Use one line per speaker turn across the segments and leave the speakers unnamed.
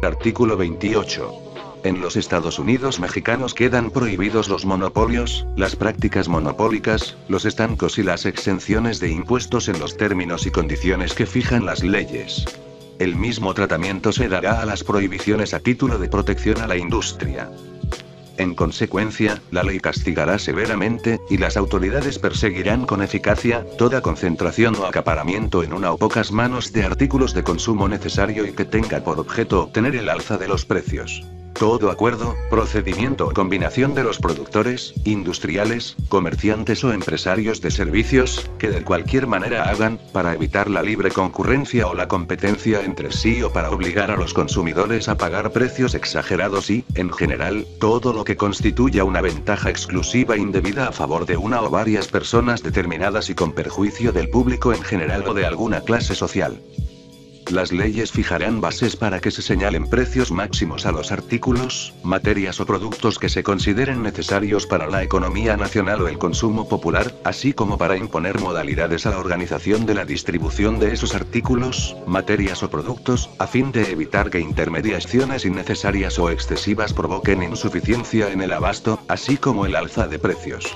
Artículo 28. En los Estados Unidos mexicanos quedan prohibidos los monopolios, las prácticas monopólicas, los estancos y las exenciones de impuestos en los términos y condiciones que fijan las leyes. El mismo tratamiento se dará a las prohibiciones a título de protección a la industria. En consecuencia, la ley castigará severamente, y las autoridades perseguirán con eficacia, toda concentración o acaparamiento en una o pocas manos de artículos de consumo necesario y que tenga por objeto obtener el alza de los precios. Todo acuerdo, procedimiento o combinación de los productores, industriales, comerciantes o empresarios de servicios, que de cualquier manera hagan, para evitar la libre concurrencia o la competencia entre sí o para obligar a los consumidores a pagar precios exagerados y, en general, todo lo que constituya una ventaja exclusiva indebida a favor de una o varias personas determinadas y con perjuicio del público en general o de alguna clase social. Las leyes fijarán bases para que se señalen precios máximos a los artículos, materias o productos que se consideren necesarios para la economía nacional o el consumo popular, así como para imponer modalidades a la organización de la distribución de esos artículos, materias o productos, a fin de evitar que intermediaciones innecesarias o excesivas provoquen insuficiencia en el abasto, así como el alza de precios.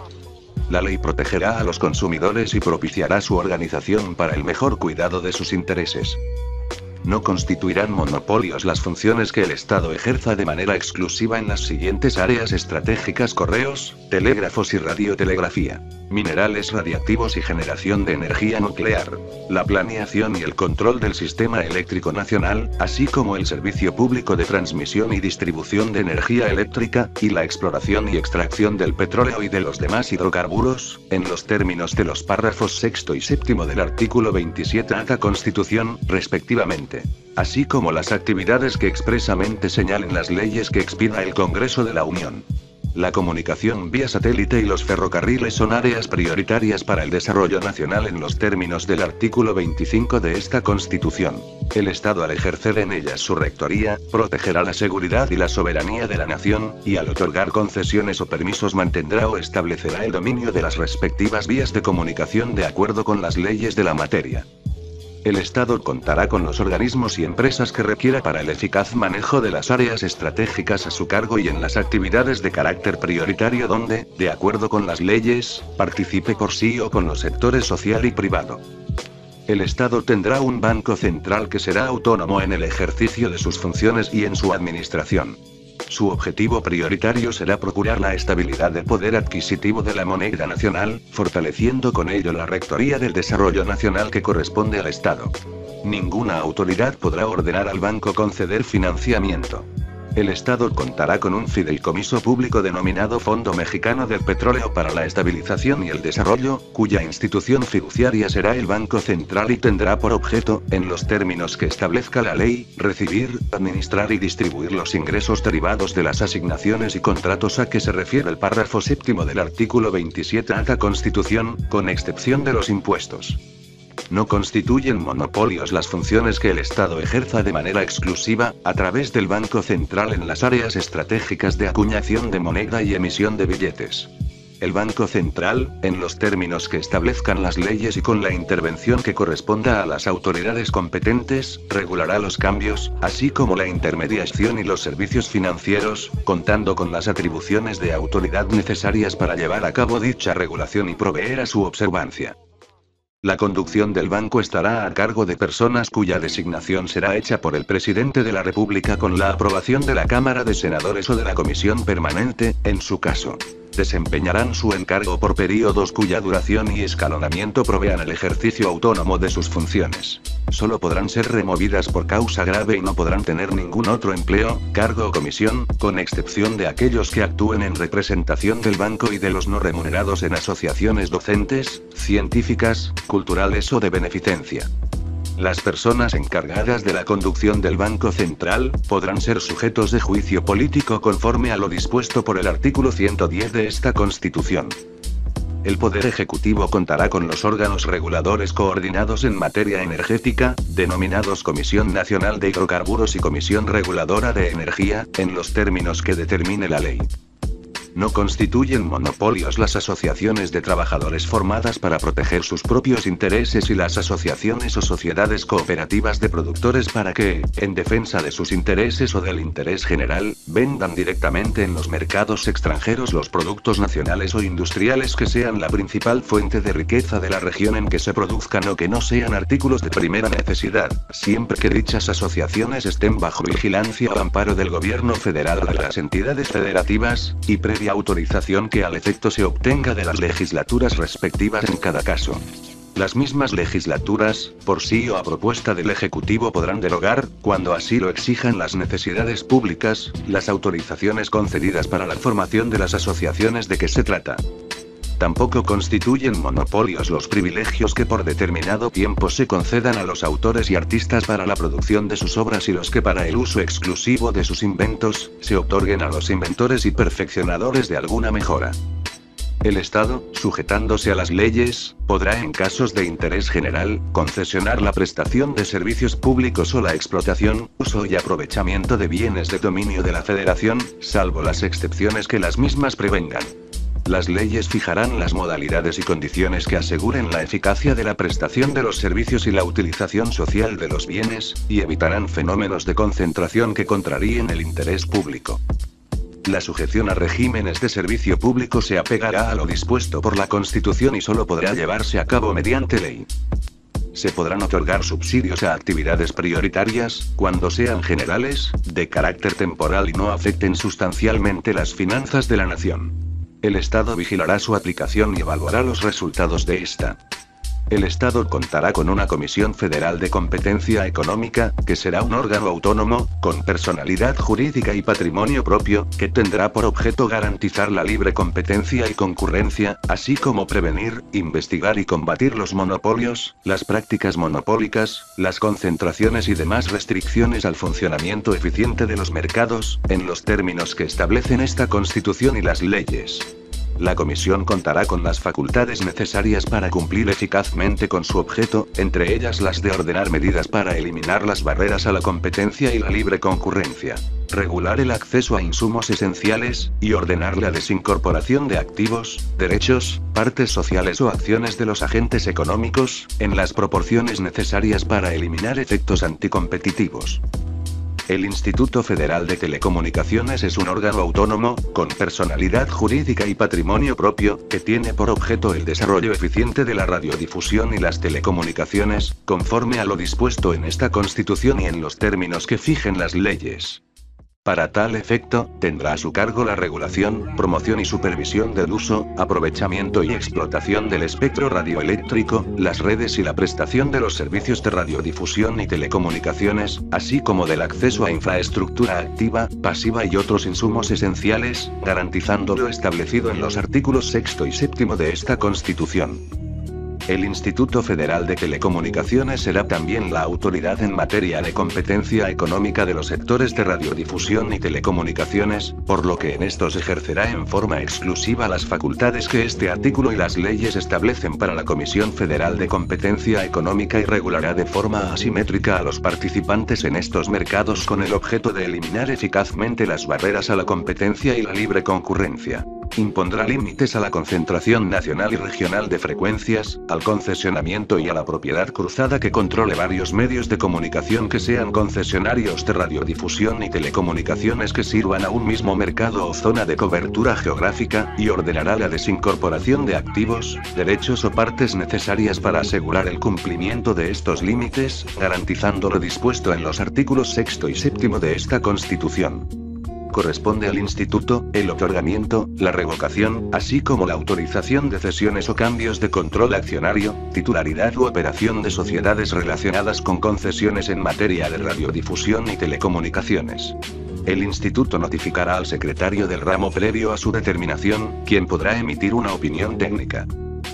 La ley protegerá a los consumidores y propiciará su organización para el mejor cuidado de sus intereses. No constituirán monopolios las funciones que el Estado ejerza de manera exclusiva en las siguientes áreas estratégicas: correos, telégrafos y radiotelegrafía, minerales radiactivos y generación de energía nuclear, la planeación y el control del sistema eléctrico nacional, así como el servicio público de transmisión y distribución de energía eléctrica, y la exploración y extracción del petróleo y de los demás hidrocarburos, en los términos de los párrafos sexto y séptimo del artículo 27 de la Constitución, respectivamente. Así como las actividades que expresamente señalen las leyes que expida el Congreso de la Unión. La comunicación vía satélite y los ferrocarriles son áreas prioritarias para el desarrollo nacional en los términos del artículo 25 de esta Constitución. El Estado, al ejercer en ellas su rectoría, protegerá la seguridad y la soberanía de la nación, y al otorgar concesiones o permisos mantendrá o establecerá el dominio de las respectivas vías de comunicación de acuerdo con las leyes de la materia. El Estado contará con los organismos y empresas que requiera para el eficaz manejo de las áreas estratégicas a su cargo y en las actividades de carácter prioritario donde, de acuerdo con las leyes, participe por sí o con los sectores social y privado. El Estado tendrá un banco central que será autónomo en el ejercicio de sus funciones y en su administración. Su objetivo prioritario será procurar la estabilidad del poder adquisitivo de la moneda nacional, fortaleciendo con ello la rectoría del desarrollo nacional que corresponde al Estado. Ninguna autoridad podrá ordenar al banco conceder financiamiento. El Estado contará con un fideicomiso público denominado Fondo Mexicano del Petróleo para la Estabilización y el Desarrollo, cuya institución fiduciaria será el Banco Central y tendrá por objeto, en los términos que establezca la ley, recibir, administrar y distribuir los ingresos derivados de las asignaciones y contratos a que se refiere el párrafo séptimo del artículo 27 de la Constitución, con excepción de los impuestos. No constituyen monopolios las funciones que el Estado ejerza de manera exclusiva, a través del Banco Central en las áreas estratégicas de acuñación de moneda y emisión de billetes. El Banco Central, en los términos que establezcan las leyes y con la intervención que corresponda a las autoridades competentes, regulará los cambios, así como la intermediación y los servicios financieros, contando con las atribuciones de autoridad necesarias para llevar a cabo dicha regulación y proveer a su observancia. La conducción del banco estará a cargo de personas cuya designación será hecha por el presidente de la República con la aprobación de la Cámara de Senadores o de la Comisión Permanente, en su caso. Desempeñarán su encargo por períodos cuya duración y escalonamiento provean el ejercicio autónomo de sus funciones. Solo podrán ser removidas por causa grave y no podrán tener ningún otro empleo, cargo o comisión, con excepción de aquellos que actúen en representación del banco y de los no remunerados en asociaciones docentes, científicas, culturales o de beneficencia. Las personas encargadas de la conducción del Banco Central, podrán ser sujetos de juicio político conforme a lo dispuesto por el artículo 110 de esta Constitución. El Poder Ejecutivo contará con los órganos reguladores coordinados en materia energética, denominados Comisión Nacional de Hidrocarburos y Comisión Reguladora de Energía, en los términos que determine la ley. No constituyen monopolios las asociaciones de trabajadores formadas para proteger sus propios intereses y las asociaciones o sociedades cooperativas de productores para que, en defensa de sus intereses o del interés general, vendan directamente en los mercados extranjeros los productos nacionales o industriales que sean la principal fuente de riqueza de la región en que se produzcan o que no sean artículos de primera necesidad, siempre que dichas asociaciones estén bajo vigilancia o amparo del gobierno federal o de las entidades federativas, y previa autorización que al efecto se obtenga de las legislaturas respectivas en cada caso. Las mismas legislaturas, por sí o a propuesta del Ejecutivo, podrán derogar, cuando así lo exijan las necesidades públicas, las autorizaciones concedidas para la formación de las asociaciones de que se trata. Tampoco constituyen monopolios los privilegios que por determinado tiempo se concedan a los autores y artistas para la producción de sus obras y los que para el uso exclusivo de sus inventos, se otorguen a los inventores y perfeccionadores de alguna mejora. El Estado, sujetándose a las leyes, podrá en casos de interés general, concesionar la prestación de servicios públicos o la explotación, uso y aprovechamiento de bienes de dominio de la Federación, salvo las excepciones que las mismas prevengan. Las leyes fijarán las modalidades y condiciones que aseguren la eficacia de la prestación de los servicios y la utilización social de los bienes, y evitarán fenómenos de concentración que contraríen el interés público. La sujeción a regímenes de servicio público se apegará a lo dispuesto por la Constitución y solo podrá llevarse a cabo mediante ley. Se podrán otorgar subsidios a actividades prioritarias, cuando sean generales, de carácter temporal y no afecten sustancialmente las finanzas de la nación. El Estado vigilará su aplicación y evaluará los resultados de esta. El Estado contará con una Comisión Federal de Competencia Económica, que será un órgano autónomo, con personalidad jurídica y patrimonio propio, que tendrá por objeto garantizar la libre competencia y concurrencia, así como prevenir, investigar y combatir los monopolios, las prácticas monopólicas, las concentraciones y demás restricciones al funcionamiento eficiente de los mercados, en los términos que establecen esta Constitución y las leyes. La Comisión contará con las facultades necesarias para cumplir eficazmente con su objeto, entre ellas las de ordenar medidas para eliminar las barreras a la competencia y la libre concurrencia, regular el acceso a insumos esenciales, y ordenar la desincorporación de activos, derechos, partes sociales o acciones de los agentes económicos, en las proporciones necesarias para eliminar efectos anticompetitivos. El Instituto Federal de Telecomunicaciones es un órgano autónomo, con personalidad jurídica y patrimonio propio, que tiene por objeto el desarrollo eficiente de la radiodifusión y las telecomunicaciones, conforme a lo dispuesto en esta Constitución y en los términos que fijen las leyes. Para tal efecto, tendrá a su cargo la regulación, promoción y supervisión del uso, aprovechamiento y explotación del espectro radioeléctrico, las redes y la prestación de los servicios de radiodifusión y telecomunicaciones, así como del acceso a infraestructura activa, pasiva y otros insumos esenciales, garantizando lo establecido en los artículos 6 y 7 de esta Constitución. El Instituto Federal de Telecomunicaciones será también la autoridad en materia de competencia económica de los sectores de radiodifusión y telecomunicaciones, por lo que en estos ejercerá en forma exclusiva las facultades que este artículo y las leyes establecen para la Comisión Federal de Competencia Económica y regulará de forma asimétrica a los participantes en estos mercados con el objeto de eliminar eficazmente las barreras a la competencia y la libre concurrencia. Impondrá límites a la concentración nacional y regional de frecuencias, al concesionamiento y a la propiedad cruzada que controle varios medios de comunicación que sean concesionarios de radiodifusión y telecomunicaciones que sirvan a un mismo mercado o zona de cobertura geográfica, y ordenará la desincorporación de activos, derechos o partes necesarias para asegurar el cumplimiento de estos límites, garantizando lo dispuesto en los artículos 6 y 7 de esta Constitución. Corresponde al Instituto, el otorgamiento, la revocación, así como la autorización de cesiones o cambios de control accionario, titularidad u operación de sociedades relacionadas con concesiones en materia de radiodifusión y telecomunicaciones. El Instituto notificará al secretario del ramo previo a su determinación, quien podrá emitir una opinión técnica.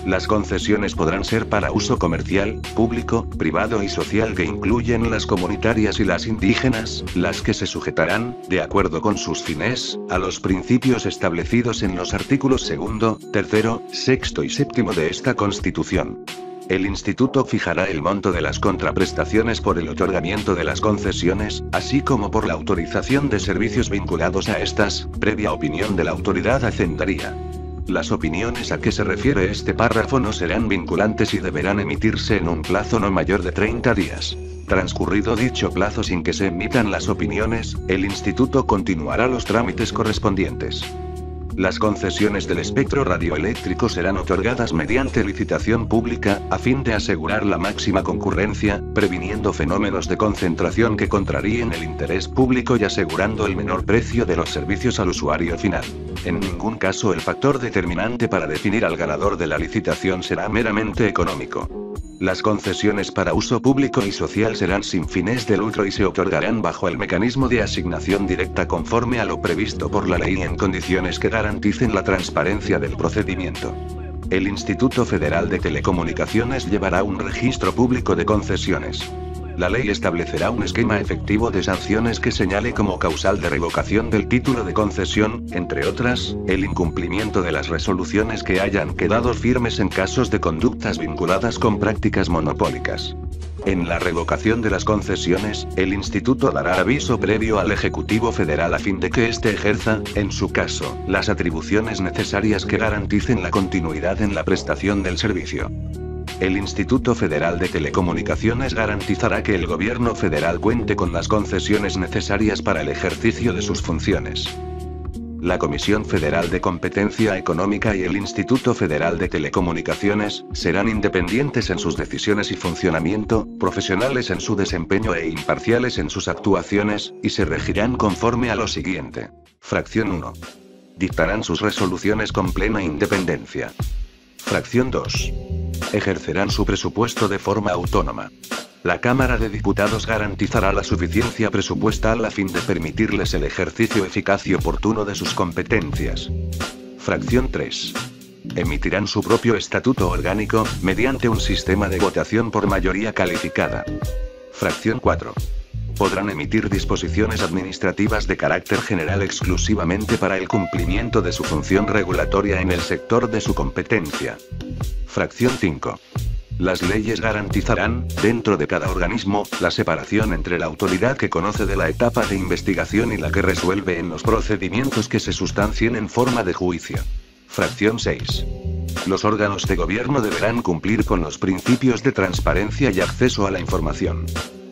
Las concesiones podrán ser para uso comercial, público, privado y social que incluyen las comunitarias y las indígenas, las que se sujetarán, de acuerdo con sus fines, a los principios establecidos en los artículos 2, 3, 6 y 7 de esta Constitución. El instituto fijará el monto de las contraprestaciones por el otorgamiento de las concesiones, así como por la autorización de servicios vinculados a estas, previa opinión de la autoridad hacendaria. Las opiniones a que se refiere este párrafo no serán vinculantes y deberán emitirse en un plazo no mayor de 30 días. Transcurrido dicho plazo sin que se emitan las opiniones, el instituto continuará los trámites correspondientes. Las concesiones del espectro radioeléctrico serán otorgadas mediante licitación pública, a fin de asegurar la máxima concurrencia, previniendo fenómenos de concentración que contraríen el interés público y asegurando el menor precio de los servicios al usuario final. En ningún caso el factor determinante para definir al ganador de la licitación será meramente económico. Las concesiones para uso público y social serán sin fines de lucro y se otorgarán bajo el mecanismo de asignación directa conforme a lo previsto por la ley y en condiciones que garanticen la transparencia del procedimiento. El Instituto Federal de Telecomunicaciones llevará un registro público de concesiones. La ley establecerá un esquema efectivo de sanciones que señale como causal de revocación del título de concesión, entre otras, el incumplimiento de las resoluciones que hayan quedado firmes en casos de conductas vinculadas con prácticas monopólicas. En la revocación de las concesiones, el instituto dará aviso previo al Ejecutivo Federal a fin de que éste ejerza, en su caso, las atribuciones necesarias que garanticen la continuidad en la prestación del servicio. El Instituto Federal de Telecomunicaciones garantizará que el gobierno federal cuente con las concesiones necesarias para el ejercicio de sus funciones. La Comisión Federal de Competencia Económica y el Instituto Federal de Telecomunicaciones serán independientes en sus decisiones y funcionamiento, profesionales en su desempeño e imparciales en sus actuaciones, y se regirán conforme a lo siguiente. Fracción 1. Dictarán sus resoluciones con plena independencia. Fracción 2. Ejercerán su presupuesto de forma autónoma. La Cámara de Diputados garantizará la suficiencia presupuestal a fin de permitirles el ejercicio eficaz y oportuno de sus competencias. Fracción 3. Emitirán su propio estatuto orgánico, mediante un sistema de votación por mayoría calificada. Fracción 4. Podrán emitir disposiciones administrativas de carácter general exclusivamente para el cumplimiento de su función regulatoria en el sector de su competencia. Fracción 5. Las leyes garantizarán, dentro de cada organismo, la separación entre la autoridad que conoce de la etapa de investigación y la que resuelve en los procedimientos que se sustancien en forma de juicio. Fracción 6. Los órganos de gobierno deberán cumplir con los principios de transparencia y acceso a la información.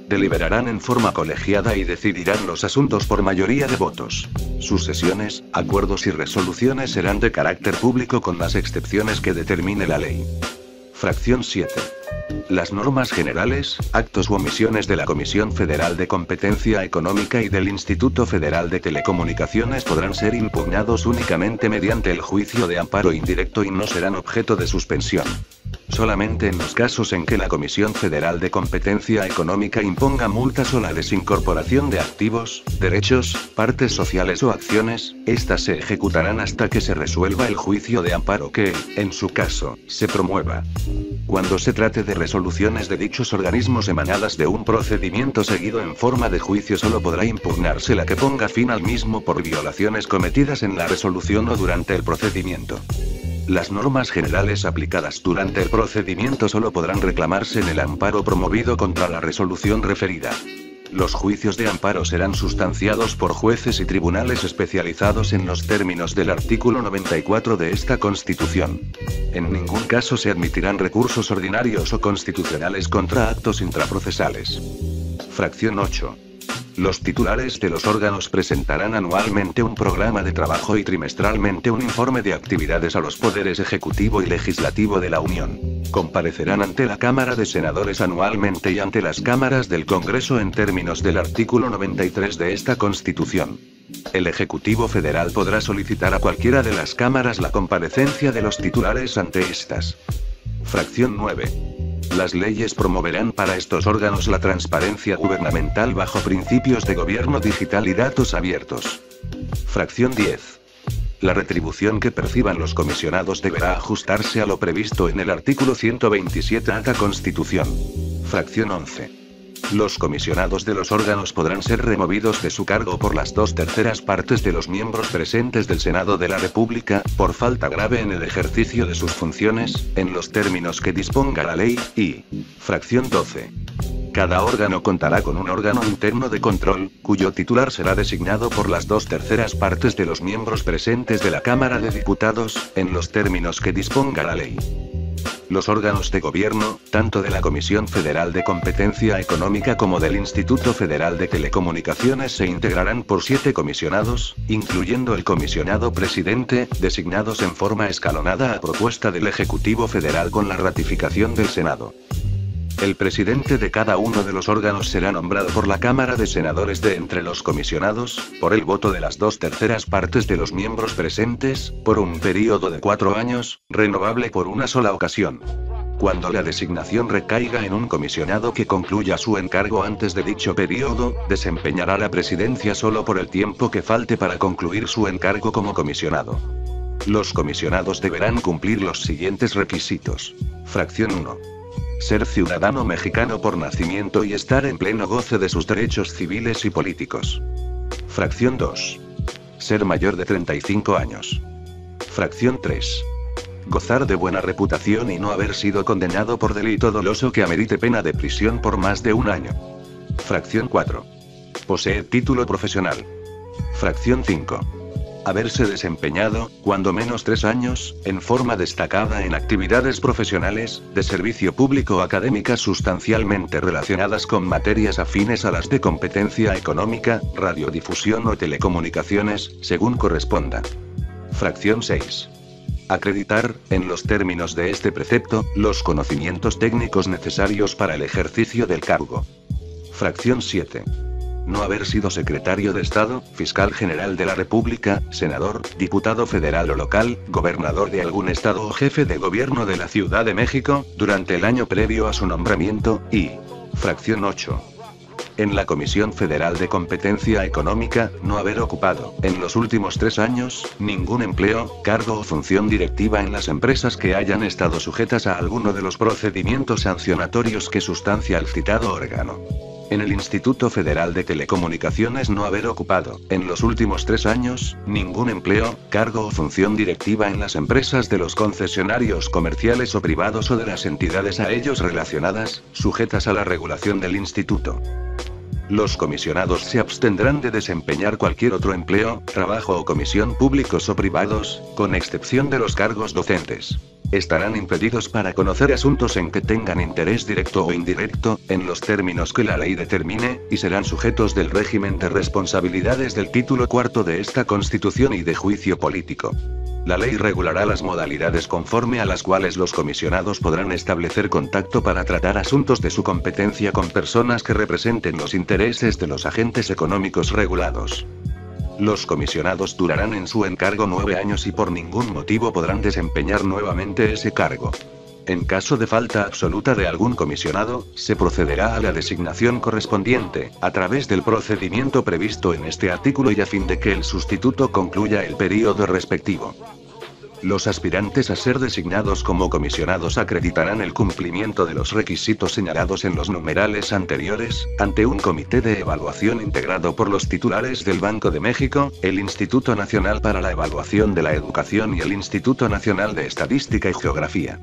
Deliberarán en forma colegiada y decidirán los asuntos por mayoría de votos. Sus sesiones, acuerdos y resoluciones serán de carácter público con las excepciones que determine la ley. Fracción 7. Las normas generales, actos u omisiones de la Comisión Federal de Competencia Económica y del Instituto Federal de Telecomunicaciones podrán ser impugnados únicamente mediante el juicio de amparo indirecto y no serán objeto de suspensión. Solamente en los casos en que la Comisión Federal de Competencia Económica imponga multas o la desincorporación de activos, derechos, partes sociales o acciones, estas se ejecutarán hasta que se resuelva el juicio de amparo que, en su caso, se promueva. Cuando se trate de resoluciones de dichos organismos emanadas de un procedimiento seguido en forma de juicio, solo podrá impugnarse la que ponga fin al mismo por violaciones cometidas en la resolución o durante el procedimiento. Las normas generales aplicadas durante el procedimiento solo podrán reclamarse en el amparo promovido contra la resolución referida. Los juicios de amparo serán sustanciados por jueces y tribunales especializados en los términos del artículo 94 de esta Constitución. En ningún caso se admitirán recursos ordinarios o constitucionales contra actos intraprocesales. Fracción 8. Los titulares de los órganos presentarán anualmente un programa de trabajo y trimestralmente un informe de actividades a los poderes ejecutivo y legislativo de la Unión. Comparecerán ante la Cámara de Senadores anualmente y ante las cámaras del Congreso en términos del artículo 93 de esta Constitución. El Ejecutivo Federal podrá solicitar a cualquiera de las cámaras la comparecencia de los titulares ante estas. Fracción 9. Las leyes promoverán para estos órganos la transparencia gubernamental bajo principios de gobierno digital y datos abiertos. Fracción 10. La retribución que perciban los comisionados deberá ajustarse a lo previsto en el artículo 127 de la Constitución. Fracción 11. Los comisionados de los órganos podrán ser removidos de su cargo por las 2/3 partes de los miembros presentes del Senado de la República, por falta grave en el ejercicio de sus funciones, en los términos que disponga la ley, y fracción 12. Cada órgano contará con un órgano interno de control, cuyo titular será designado por las 2/3 partes de los miembros presentes de la Cámara de Diputados, en los términos que disponga la ley. Los órganos de gobierno, tanto de la Comisión Federal de Competencia Económica como del Instituto Federal de Telecomunicaciones, se integrarán por 7 comisionados, incluyendo el comisionado presidente, designados en forma escalonada a propuesta del Ejecutivo Federal con la ratificación del Senado. El presidente de cada uno de los órganos será nombrado por la Cámara de Senadores de entre los comisionados, por el voto de las 2/3 partes de los miembros presentes, por un período de 4 años, renovable por una sola ocasión. Cuando la designación recaiga en un comisionado que concluya su encargo antes de dicho período, desempeñará la presidencia solo por el tiempo que falte para concluir su encargo como comisionado. Los comisionados deberán cumplir los siguientes requisitos. Fracción 1. Ser ciudadano mexicano por nacimiento y estar en pleno goce de sus derechos civiles y políticos. Fracción 2. Ser mayor de 35 años. Fracción 3. Gozar de buena reputación y no haber sido condenado por delito doloso que amerite pena de prisión por más de 1 año. Fracción 4. Poseer título profesional. Fracción 5. Haberse desempeñado, cuando menos 3 años, en forma destacada en actividades profesionales, de servicio público o académicas sustancialmente relacionadas con materias afines a las de competencia económica, radiodifusión o telecomunicaciones, según corresponda. Fracción 6. Acreditar, en los términos de este precepto, los conocimientos técnicos necesarios para el ejercicio del cargo. Fracción 7. No haber sido secretario de Estado, fiscal general de la República, senador, diputado federal o local, gobernador de algún estado o jefe de gobierno de la Ciudad de México, durante el año previo a su nombramiento, y fracción 8. En la Comisión Federal de Competencia Económica, no haber ocupado, en los últimos 3 años, ningún empleo, cargo o función directiva en las empresas que hayan estado sujetas a alguno de los procedimientos sancionatorios que sustancia el citado órgano. En el Instituto Federal de Telecomunicaciones no haber ocupado, en los últimos 3 años, ningún empleo, cargo o función directiva en las empresas de los concesionarios comerciales o privados o de las entidades a ellos relacionadas, sujetas a la regulación del Instituto. Los comisionados se abstendrán de desempeñar cualquier otro empleo, trabajo o comisión públicos o privados, con excepción de los cargos docentes. Estarán impedidos para conocer asuntos en que tengan interés directo o indirecto, en los términos que la ley determine, y serán sujetos del régimen de responsabilidades del título 4 de esta Constitución y de juicio político. La ley regulará las modalidades conforme a las cuales los comisionados podrán establecer contacto para tratar asuntos de su competencia con personas que representen los intereses de los agentes económicos regulados. Los comisionados durarán en su encargo 9 años y por ningún motivo podrán desempeñar nuevamente ese cargo. En caso de falta absoluta de algún comisionado, se procederá a la designación correspondiente, a través del procedimiento previsto en este artículo y a fin de que el sustituto concluya el período respectivo. Los aspirantes a ser designados como comisionados acreditarán el cumplimiento de los requisitos señalados en los numerales anteriores, ante un comité de evaluación integrado por los titulares del Banco de México, el Instituto Nacional para la Evaluación de la Educación y el Instituto Nacional de Estadística y Geografía.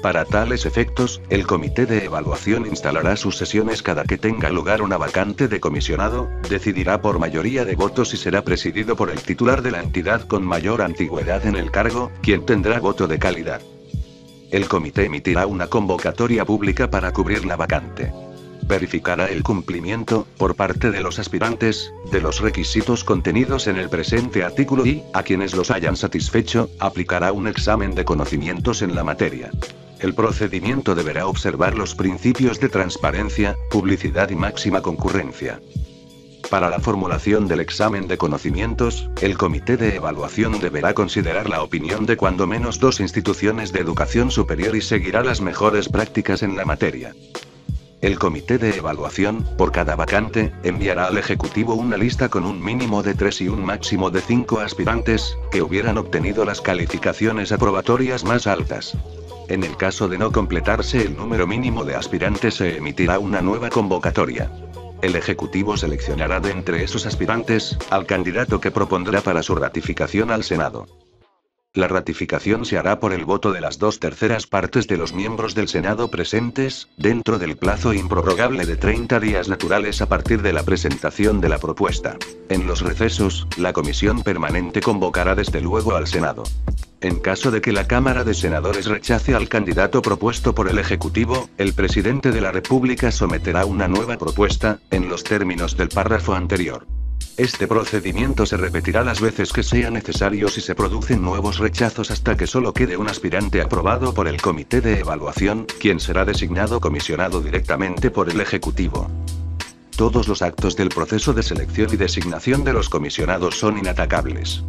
Para tales efectos, el comité de evaluación instalará sus sesiones cada que tenga lugar una vacante de comisionado, decidirá por mayoría de votos y será presidido por el titular de la entidad con mayor antigüedad en el cargo, quien tendrá voto de calidad. El comité emitirá una convocatoria pública para cubrir la vacante. Verificará el cumplimiento, por parte de los aspirantes, de los requisitos contenidos en el presente artículo y, a quienes los hayan satisfecho, aplicará un examen de conocimientos en la materia. El procedimiento deberá observar los principios de transparencia, publicidad y máxima concurrencia. Para la formulación del examen de conocimientos, el comité de evaluación deberá considerar la opinión de cuando menos 2 instituciones de educación superior y seguirá las mejores prácticas en la materia. El comité de evaluación, por cada vacante, enviará al Ejecutivo una lista con un mínimo de 3 y un máximo de 5 aspirantes, que hubieran obtenido las calificaciones aprobatorias más altas. En el caso de no completarse el número mínimo de aspirantes, se emitirá una nueva convocatoria. El Ejecutivo seleccionará de entre esos aspirantes, al candidato que propondrá para su ratificación al Senado. La ratificación se hará por el voto de las 2/3 partes de los miembros del Senado presentes, dentro del plazo improrrogable de 30 días naturales a partir de la presentación de la propuesta. En los recesos, la Comisión Permanente convocará desde luego al Senado. En caso de que la Cámara de Senadores rechace al candidato propuesto por el Ejecutivo, el presidente de la República someterá una nueva propuesta, en los términos del párrafo anterior. Este procedimiento se repetirá las veces que sea necesario si se producen nuevos rechazos hasta que solo quede un aspirante aprobado por el Comité de Evaluación, quien será designado comisionado directamente por el Ejecutivo. Todos los actos del proceso de selección y designación de los comisionados son inatacables.